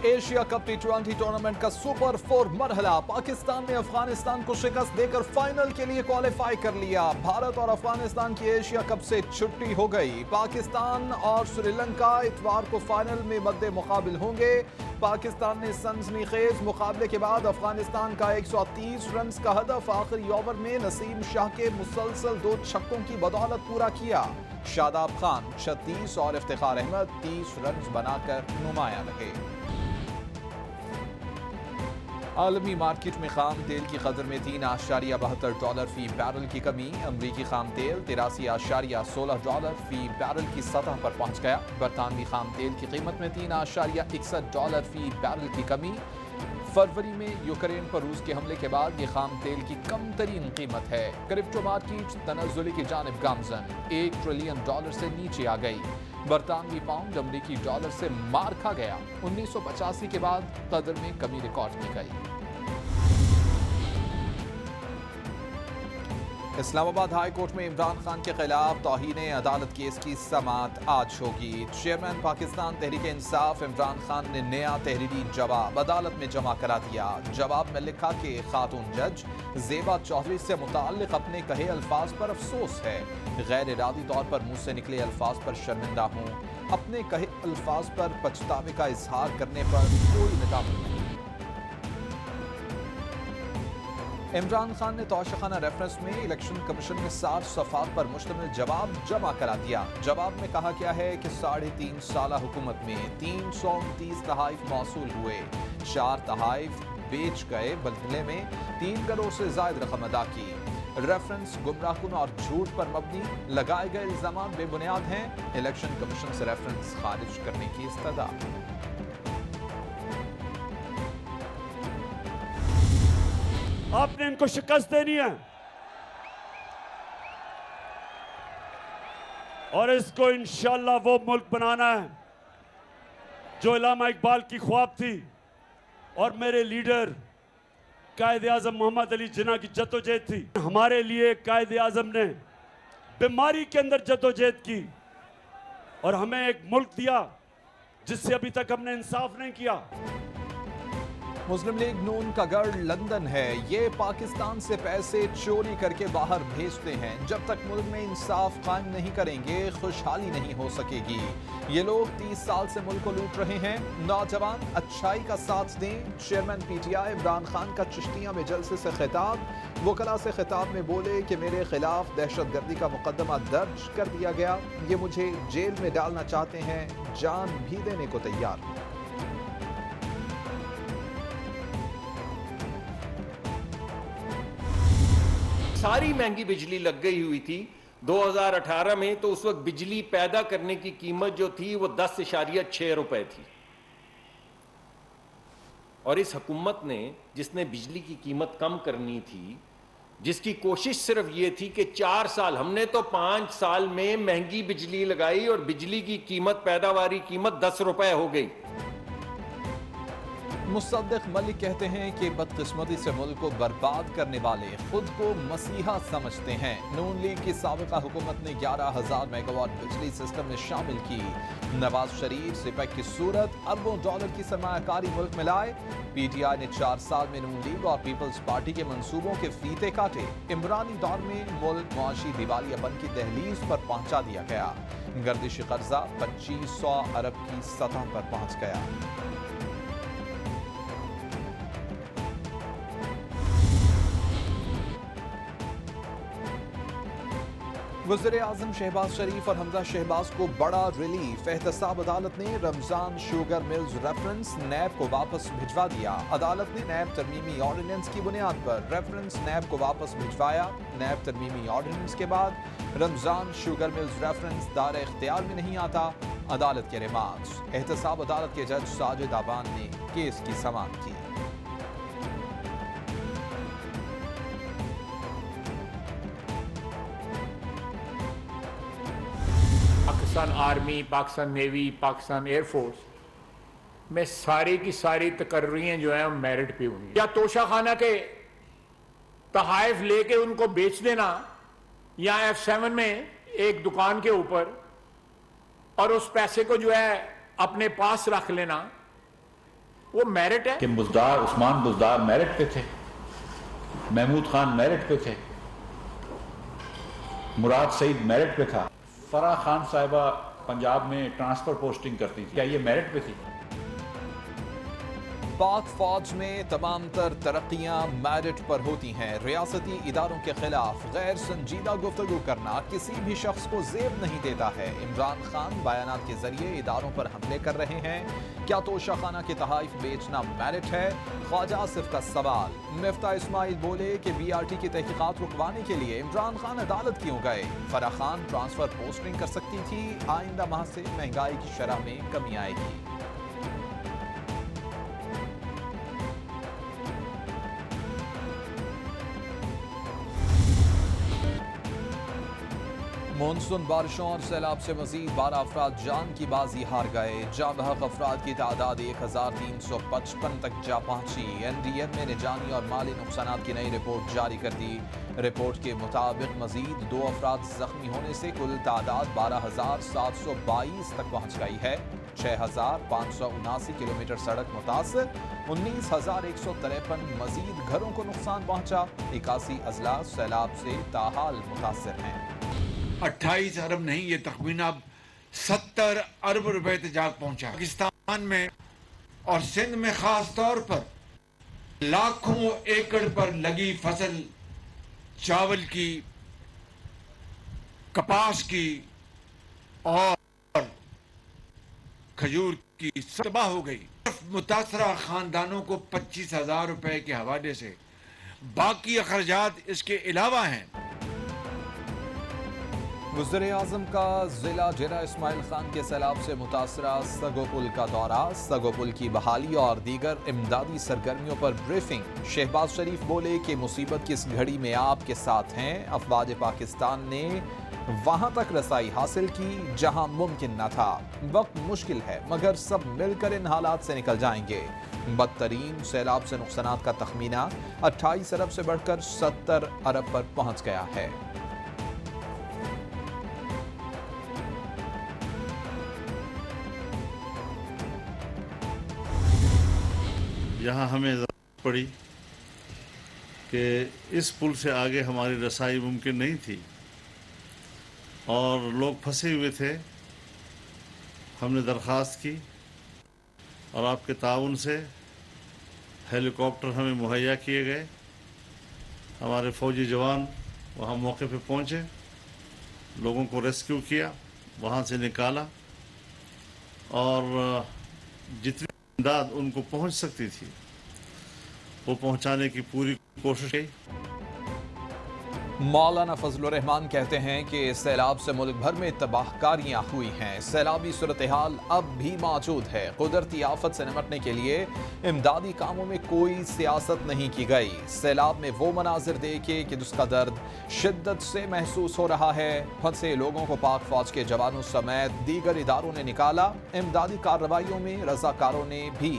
Asia cup टी20 tournament का super 4 मरहला। Pakistan ने अफगानिस्तान को शिकस्त देकर फाइनल के लिए क्वालिफाई कर लिया। भारत और अफगानिस्तान की एशिया कप से छुट्टी हो गई। पाकिस्तान और श्रीलंका इतवार को फाइनल में मद्दे मुकाबिल होंगे। पाकिस्तान ने सनसनीखेज मुकाबले के बाद अफगानिस्तान का 130 रन का हदफ आखिरी ओवर में नसीम शाह के मुसलसल 2 छक्कों की बदौलत पूरा किया। शादाब खान 36 और इफ्तिखार अहमद 30 रन बनाकर नुमायां रहे। आलमी मार्केट में खाम तेल की कदर में $3.72 फी बैरल की कमी। अमरीकी खाम तेल $83.16 फी बैरल की सतह पर पहुंच गया। बरतानवी खाम तेल की कीमत में $3.61 फी बैरल की कमी। फरवरी में यूक्रेन पर रूस के हमले के बाद ये खाम तेल की कम तरीन कीमत है। क्रिप्टो मार्केट तनज़्ज़ुल की जानिब गामज़न $1 ट्रिलियन से नीचे आ गई। बरतानवी पाउंड अमरीकी डॉलर से मार खा गया। 1985 के बाद कदर में कमी रिकॉर्ड की गई। इस्लामाबाद हाई कोर्ट में इमरान खान के खिलाफ तौहीन अदालत केस की समाअत आज होगी। चेयरमैन पाकिस्तान तहरीक इंसाफ इमरान खान ने नया तहरीरी जवाब अदालत में जमा करा दिया। जवाब में लिखा कि खातून जज ज़ेबा चौधरी से मुताल्लिक अपने कहे अल्फाज पर अफसोस है। गैर इरादी तौर पर मुंह से निकले अल्फाज पर शर्मिंदा हूँ। अपने कहे अल्फाज पर पछतावे का इजहार करने पर कोई निदामत नहीं। इमरान खान ने तौशाखाना रेफरेंस में इलेक्शन कमीशन में 60 सफ़ात पर मुश्तमिल जवाब जमा करा दिया। जवाब में कहा गया है कि 3.5 साल हुकूमत में 329 तहाइफ मौसूल हुए, 4 तहाइफ बेच गए, बदले में 3 करोड़ से ज़ायद रकम अदा की। रेफरेंस गुमराहकुन और झूठ पर मबनी, लगाए गए इल्जामात बेबुनियाद हैं। इलेक्शन कमीशन से रेफरेंस खारिज करने की इस्तदा। आपने इनको शिकस्त देनी है और इसको इंशाअल्लाह वो मुल्क बनाना है जो इलामा इकबाल की ख्वाब थी और मेरे लीडर कायद आज़म मोहम्मद अली जिन्ना की जद्दोजहद थी। हमारे लिए कायद आज़म ने बीमारी के अंदर जद्दोजहद की और हमें एक मुल्क दिया जिससे अभी तक हमने इंसाफ नहीं किया। मुस्लिम लीग नून का गढ़ लंदन है। ये पाकिस्तान से पैसे चोरी करके बाहर भेजते हैं। जब तक मुल्क में इंसाफ कायम नहीं करेंगे खुशहाली नहीं हो सकेगी। ये लोग 30 साल से मुल्क को लूट रहे हैं। नौजवान अच्छाई का साथ दें। चेयरमैन PTI इमरान खान का चिश्तियां में जलसे से खिताब। वकला से खिताब में बोले कि मेरे खिलाफ दहशतगर्दी का मुकदमा दर्ज कर दिया गया। ये मुझे जेल में डालना चाहते हैं, जान भी देने को तैयार। सारी महंगी बिजली लग गई हुई थी 2018 में, तो उस वक्त बिजली पैदा करने की कीमत जो थी वो 10.6 रुपए थी। और इस हुकूमत ने, जिसने बिजली की कीमत कम करनी थी, जिसकी कोशिश सिर्फ ये थी कि 4 साल, हमने तो 5 साल में महंगी बिजली लगाई और बिजली की कीमत, पैदावारी कीमत 10 रुपए हो गई। मुसद्दिक मलिक कहते हैं कि बदकिस्मती से मुल्क को बर्बाद करने वाले खुद को मसीहा समझते हैं। नून लीग की साबिका हुकूमत ने 11,000 मेगावाट बिजली सिस्टम में शामिल की। नवाज शरीफ सिपैक की सूरत अरबों डॉलर की सरमायाकारी मुल्क में लाए। PTI ने 4 साल में नून लीग और पीपल्स पार्टी के मंसूबों के फीते काटे। इमरानी दौर में मुल्क मुआशी दिवालियापन की दहलीज पर पहुंचा दिया गया। गर्दिशी कर्जा 2500 अरब की सतह पर पहुंच गया। वज़ीर आज़म शहबाज शरीफ और हमजा शहबाज को बड़ा रिलीफ। एहतसाब अदालत ने रमजान शुगर मिल्स रेफरेंस नैब को वापस भिजवा दिया। अदालत ने नैब तरमीमी ऑर्डिनेंस की बुनियाद पर रेफरेंस नैब को वापस भिजवाया। नैब तरमीमी ऑर्डिनेंस के बाद रमजान शुगर मिल्स रेफरेंस दायरे इख्तियार में नहीं आता। अदालत के रिमार्क्स। एहतसाब अदालत के जज साजिद आबान ने केस की समाअत की। Pakistan army, Pakistan navy, Pakistan air force में सारी की सारी तकर्रियाँ जो हैं मेरिट पे हुई। या तोशाखाना के तहाइफ लेके उनको बेच देना, या F7 में एक दुकान के ऊपर और उस पैसे को जो है अपने पास रख लेना, وہ میرٹ ہے کہ عثمان بزدار میرٹ پہ تھے، محمود خان میرٹ پہ تھے، مراد سعید میرٹ پہ تھا، فرح خان صاحبہ پنجاب میں ٹرانسفر پوسٹنگ کرتی تھی، کیا یہ میرٹ پہ تھی؟ پاک فوج میں تمام تر ترقیاں میرٹ پر ہوتی ہیں۔ ریاستی اداروں کے خلاف غیر سنجیدہ گفتگو کرنا کسی بھی شخص کو زیب نہیں دیتا ہے۔ عمران خان بیانات کے ذریعے اداروں پر حملے کر رہے ہیں۔ کیا توشہ خانہ کے تحائف بیچنا میرٹ ہے؟ خواجہ آصف کا سوال۔ مفتاح اسماعیل بولے کہ بی آر ٹی کی تحقیقات رکوانے کے لیے عمران خان عدالت کیوں گئے؟ فرح خان ٹرانسفر پوسٹنگ کر سکتی تھی، آئندہ ماہ سے مہنگائی کی شرح میں کمی آئے گی۔ مونسون بارشوں اور سیلاب سے مزید 12 افراد جان کی بازی ہار گئے۔ جاں بحق افراد کی تعداد 1355 تک جا پہنچی۔ این ڈی ایم نے جانی اور مالی نقصانات کی نئی رپورٹ جاری کر دی۔ رپورٹ کے مطابق مزید 2 افراد زخمی ہونے سے کل تعداد 12,722 تک پہنچ گئی ہے۔ 6,579 کلومیٹر سڑک متاثر، 19,153 مزید گھروں کو نقصان پہنچا۔ 81 اضلاع سیلاب سے تاحال متاثر ہیں۔ 28 ارب نہیں، یہ تخمینہ اب 70 ارب روپے تک جا پہنچا۔ پاکستان میں اور سندھ میں خاص طور پر لاکھوں ایکڑ پر لگی فصل چاول کی، کپاس کی اور کھجور کی تباہ ہو گئی۔ متاثرہ خاندانوں کو 25,000 روپے کے حوالے سے باقی اخراجات اس کے علاوہ ہیں۔ وزیر اعظم کا ضلع ڈیرہ اسماعیل خان کے سیلاب سے متاثرہ سگو پل کا دورہ، سگو پل کی بحالی اور دیگر امدادی سرگرمیوں پر بریفنگ۔ شہباز شریف بولے کہ مصیبت کی اس گھڑی میں آپ کے ساتھ ہیں۔ افواج پاکستان نے وہاں تک رسائی حاصل کی جہاں ممکن نہ تھا۔ وقت مشکل ہے مگر سب مل کر ان حالات سے نکل جائیں گے۔ بدترین سیلاب سے نقصانات کا تخمینہ 28 ارب سے بڑھ کر 70 ارب پر پہنچ گیا ہے۔ یہاں ہمیں ضرورت پڑی کہ اس پل سے آگے ہماری رسائی ممکن نہیں تھی اور لوگ پھنسے ہوئے تھے۔ ہم نے درخواست کی اور آپ کے تعاون سے ہیلی کاپٹر ہمیں مہیا کیے گئے۔ ہمارے فوجی جوان وہاں موقع پہ پہنچے، لوگوں کو ریسکیو کیا، وہاں سے نکالا اور جتنی امداد ان کو پہنچ سکتی تھی وہ پہنچانے کی پوری کوشش کی۔ مولانا فضل الرحمان کہتے ہیں کہ سیلاب سے ملک بھر میں تباہ کاریاں ہوئی ہیں۔ سیلابی صورتحال اب بھی موجود ہے۔ قدرتی آفت سے نمٹنے کے لیے امدادی کاموں میں کوئی سیاست نہیں کی گئی۔ سیلاب میں وہ مناظر دیکھے کہ جس کا درد شدت سے محسوس ہو رہا ہے۔ پھنسے لوگوں کو پاک فوج کے جوانوں سمیت دیگر اداروں نے نکالا۔ امدادی کارروائیوں میں رضاکاروں نے بھی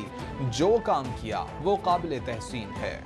جو کام کیا وہ قابل تحسین ہے۔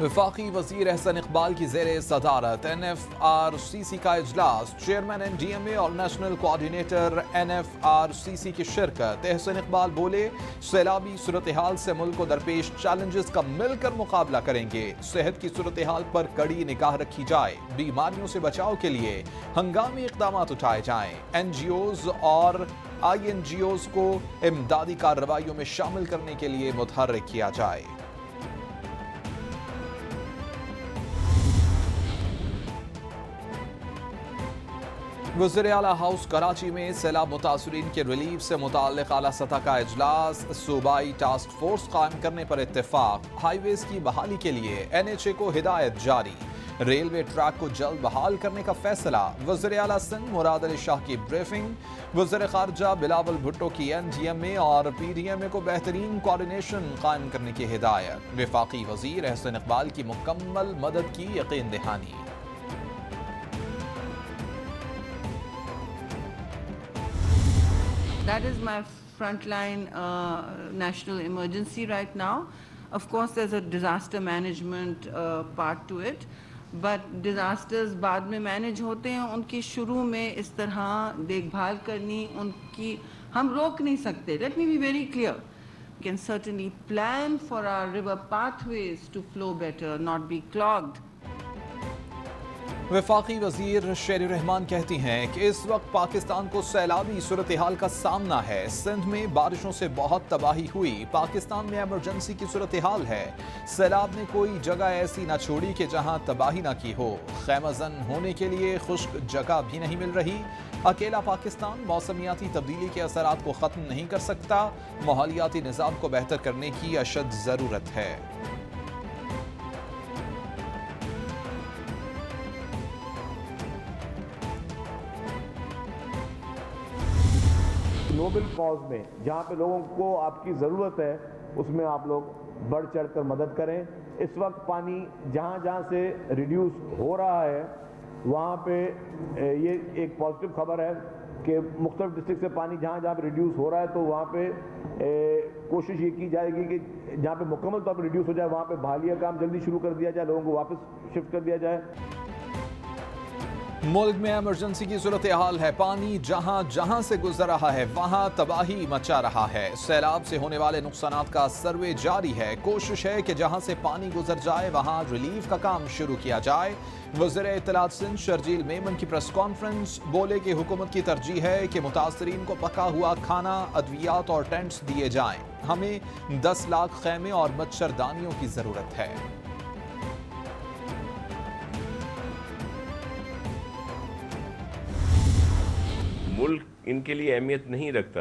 وفاقی وزیر احسن اقبال کی زیر صدارت N F R C C کا اجلاس، chairman N D M A اور national coordinator N F R C C کی شرکت۔ احسن اقبال بولے سیلابی صورتحال سے ملک کو درپیش چیلنجز کا مل کر مقابلہ کریں گے۔ صحت کی صورتحال پر کڑی نگاہ رکھی جائے، بیماریوں سے بچاؤ کے لیے ہنگامی اقدامات اٹھائے جائیں، این جی اوز اور آئی این جی اوز کو امدادی کارروائیوں میں شامل کرنے کے لیے متحرک کیا جائے۔ وزیر اعلیٰ ہاؤس کراچی میں سیلاب متاثرین کے ریلیف سے متعلق اعلیٰ سطح کا اجلاس، صوبائی ٹاسک فورس قائم کرنے پر اتفاق، ہائی ویز کی بحالی کے لیے این ایچ اے کو ہدایت جاری، ریلوے ٹریک کو جلد بحال کرنے کا فیصلہ۔ وزیر اعلیٰ سندھ مراد علی شاہ کی بریفنگ، وزیر خارجہ بلاول بھٹو کی این ڈی ایم اے اور پی ڈی ایم اے کو بہترین کوآرڈینیشن قائم کرنے کی ہدایت، وفاقی وزیر احسن اقبال کی مکمل مدد کی یقین دہانی۔ That is my frontline national emergency right now. Of course, there's a disaster management part to it, but disasters बाद में manage होते हैं, उनकी शुरू में इस तरह देखभाल करनी उनकी हम रोक नहीं सकते. Let me be very clear. We can certainly plan for our river pathways to flow better, not be clogged. वफाकी वजीर शेर रहमान कहती हैं कि इस वक्त पाकिस्तान को सैलाबी सूरत हाल का सामना है. सिंध में बारिशों से बहुत तबाही हुई. पाकिस्तान में एमरजेंसी की सूरत हाल है. सैलाब ने कोई जगह ऐसी न छोड़ी कि जहां तबाही न की हो. खैमजन होने के लिए खुश्क जगह भी नहीं मिल रही. अकेला पाकिस्तान मौसमियाती तब्दीली के असरात को ख़त्म नहीं कर सकता. माहौलियाती निज़ाम को बेहतर करने की अशद ज़रूरत है. नोबल कॉज में जहाँ पे लोगों को आपकी ज़रूरत है उसमें आप लोग बढ़ चढ़ कर मदद करें. इस वक्त पानी जहाँ जहाँ से रिड्यूस हो रहा है वहाँ पे ये एक पॉजिटिव खबर है कि मुख्तलिफ डिस्ट्रिक्ट से पानी जहाँ जहाँ पे रिड्यूस हो रहा है तो वहाँ पे कोशिश ये की जाएगी कि जहाँ पे मुकम्मल तौर पर रिड्यूस हो जाए वहाँ पे बहाली का काम जल्दी शुरू कर दिया जाए, लोगों को वापस शिफ्ट कर दिया जाए. मुल्क में इमरजेंसी की सूरत हाल है. पानी जहां जहां से गुजर रहा है वहां तबाही मचा रहा है. सैलाब से होने वाले नुकसानात का सर्वे जारी है. कोशिश है कि जहां से पानी गुजर जाए वहां रिलीफ का काम शुरू किया जाए. वज़ीर इत्तलात सिंध शर्जील मेमन की प्रेस कॉन्फ्रेंस. बोले कि हुकूमत की तरजीह है कि मुतासरीन को पका हुआ खाना, अद्वियात और टेंट्स दिए जाएं. हमें 10 लाख खैमे और मच्छरदानियों की जरूरत है. मुल्क इनके लिए अहमियत नहीं रखता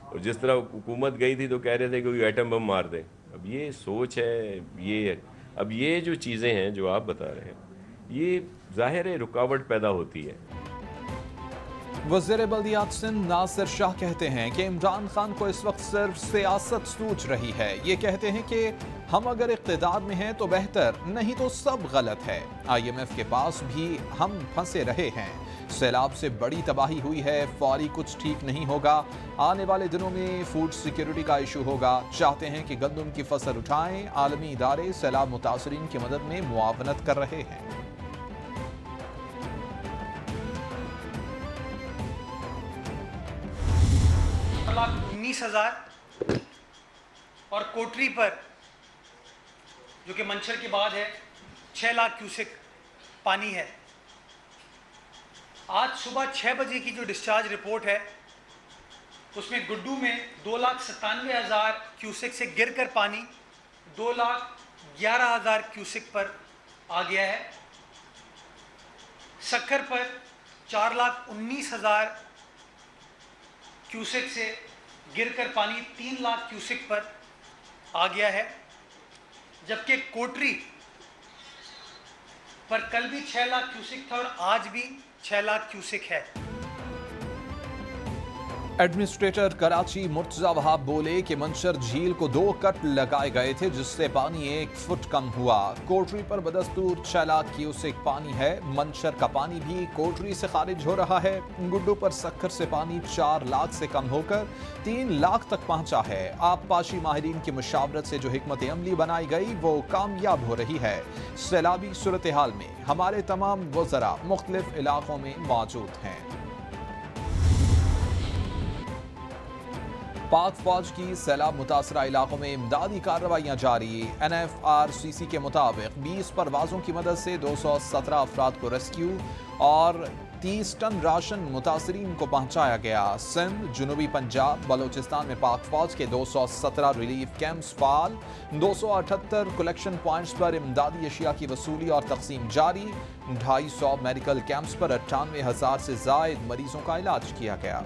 और जिस तरह हुकूमत गई थी तो कह रहे थे कि कोई एटम बम मार दे. अब ये सोच है, अब ये जो चीज़ें हैं जो आप बता रहे हैं ये ज़ाहिर है रुकावट पैदा होती है. वज़ीर बल्दियात सिंध नासिर शाह कहते हैं कि इमरान खान को इस वक्त सिर्फ सियासत सूझ रही है. ये कहते हैं कि हम अगर इक़्तिदार में हैं तो बेहतर, नहीं तो सब गलत है. IMF के पास भी हम फंसे रहे हैं. सैलाब से बड़ी तबाही हुई है. फौरी कुछ ठीक नहीं होगा. आने वाले दिनों में फूड सिक्योरिटी का इशू होगा. चाहते हैं कि गंदम की फसल उठाएं. आलमी इदारे सैलाब मुतासरीन की मदद में मुआवनत कर रहे हैं. लाख 19,000 और कोटरी पर जो कि मंचर के बाद है 6 लाख क्यूसेक पानी है. आज सुबह 6 बजे की जो डिस्चार्ज रिपोर्ट है उसमें गुड्डू में 2,97,000 क्यूसेक से गिरकर पानी 2,11,000 क्यूसेक पर आ गया है. सक्कर पर 4,19,000 क्यूसेक से गिरकर पानी 3 लाख क्यूसेक पर आ गया है. जबकि कोटरी पर कल भी 6 लाख क्यूसेक था और आज भी 6 लाख क्यूसेक है. एडमिनिस्ट्रेटर कराची मुर्तजा वहाब बोले कि मंशर झील को 2 कट लगाए गए थे जिससे पानी 1 फुट कम हुआ. कोटरी पर बदस्तूर 6 लाख क्यूसेक पानी है. मंशर का पानी भी कोटरी से खारिज हो रहा है. गुड्डू पर सक्खर से पानी 4 लाख से कम होकर 3 लाख तक पहुंचा है. आबपाशी माहिरीन की मुशावरत से जो हिकमत अमली बनाई गई वो कामयाब हो रही है. सैलाबी सूरत हाल में हमारे तमाम वज़रा मुख्तलिफ इलाकों में मौजूद हैं. पाक फौज की सैलाब मुतासरा इलाकों में इमदादी कार्रवाइयाँ जारी. NFRCC के मुताबिक 20 परवाज़ों की मदद से 217 अफराद को रेस्क्यू और 30 टन राशन मुतासरीन को पहुँचाया गया. सिंध, जनूबी पंजाब, बलोचिस्तान में पाक फौज के 217 रिलीफ कैंप्स फाल. 278 कलेक्शन पॉइंट्स पर इमदादी अशिया की वसूली और तकसीम जारी. 250 मेडिकल कैंप्स पर 98,000 से ज़ायद मरीजों का इलाज किया गया.